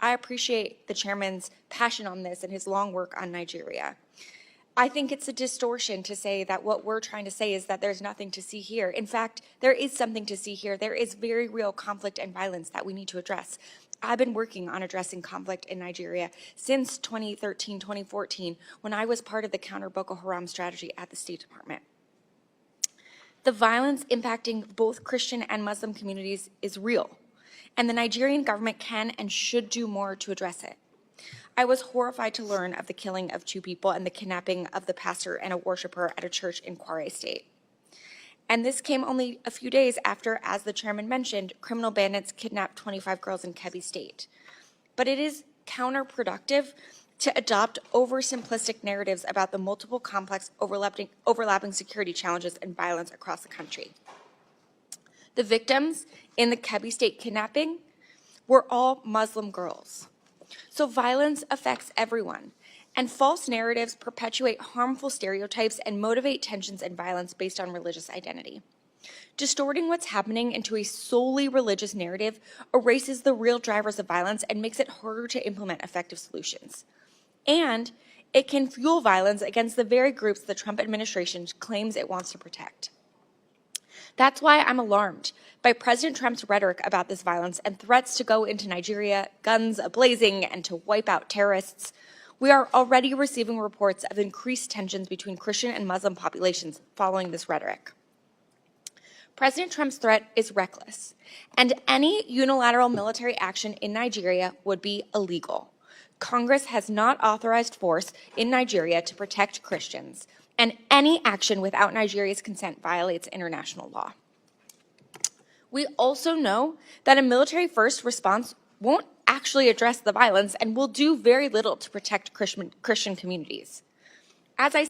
I appreciate the chairman's passion on this and his long work on Nigeria. I think it's a distortion to say that what we're trying to say is that there's nothing to see here. In fact, there is something to see here. There is very real conflict and violence that we need to address. I've been working on addressing conflict in Nigeria since 2013, 2014, when I was part of the counter Boko Haram strategy at the State Department. The violence impacting both Christian and Muslim communities is real, and the Nigerian government can and should do more to address it. I was horrified to learn of the killing of 2 people and the kidnapping of the pastor and a worshiper at a church in Kwara State. And this came only a few days after, as the chairman mentioned, criminal bandits kidnapped 25 girls in Kebbi State. But it is counterproductive to adopt oversimplistic narratives about the multiple complex overlapping security challenges and violence across the country. The victims in the Kebbi State kidnapping were all Muslim girls. So violence affects everyone, and false narratives perpetuate harmful stereotypes and motivate tensions and violence based on religious identity. Distorting what's happening into a solely religious narrative erases the real drivers of violence and makes it harder to implement effective solutions. And it can fuel violence against the very groups the Trump administration claims it wants to protect. That's why I'm alarmed by President Trump's rhetoric about this violence and threats to go into Nigeria, guns a-blazing, and to wipe out terrorists. We are already receiving reports of increased tensions between Christian and Muslim populations following this rhetoric. President Trump's threat is reckless, and any unilateral military action in Nigeria would be illegal. Congress has not authorized force in Nigeria to protect Christians, and any action without Nigeria's consent violates international law. We also know that a military-first response won't actually address the violence and will do very little to protect Christian communities. As I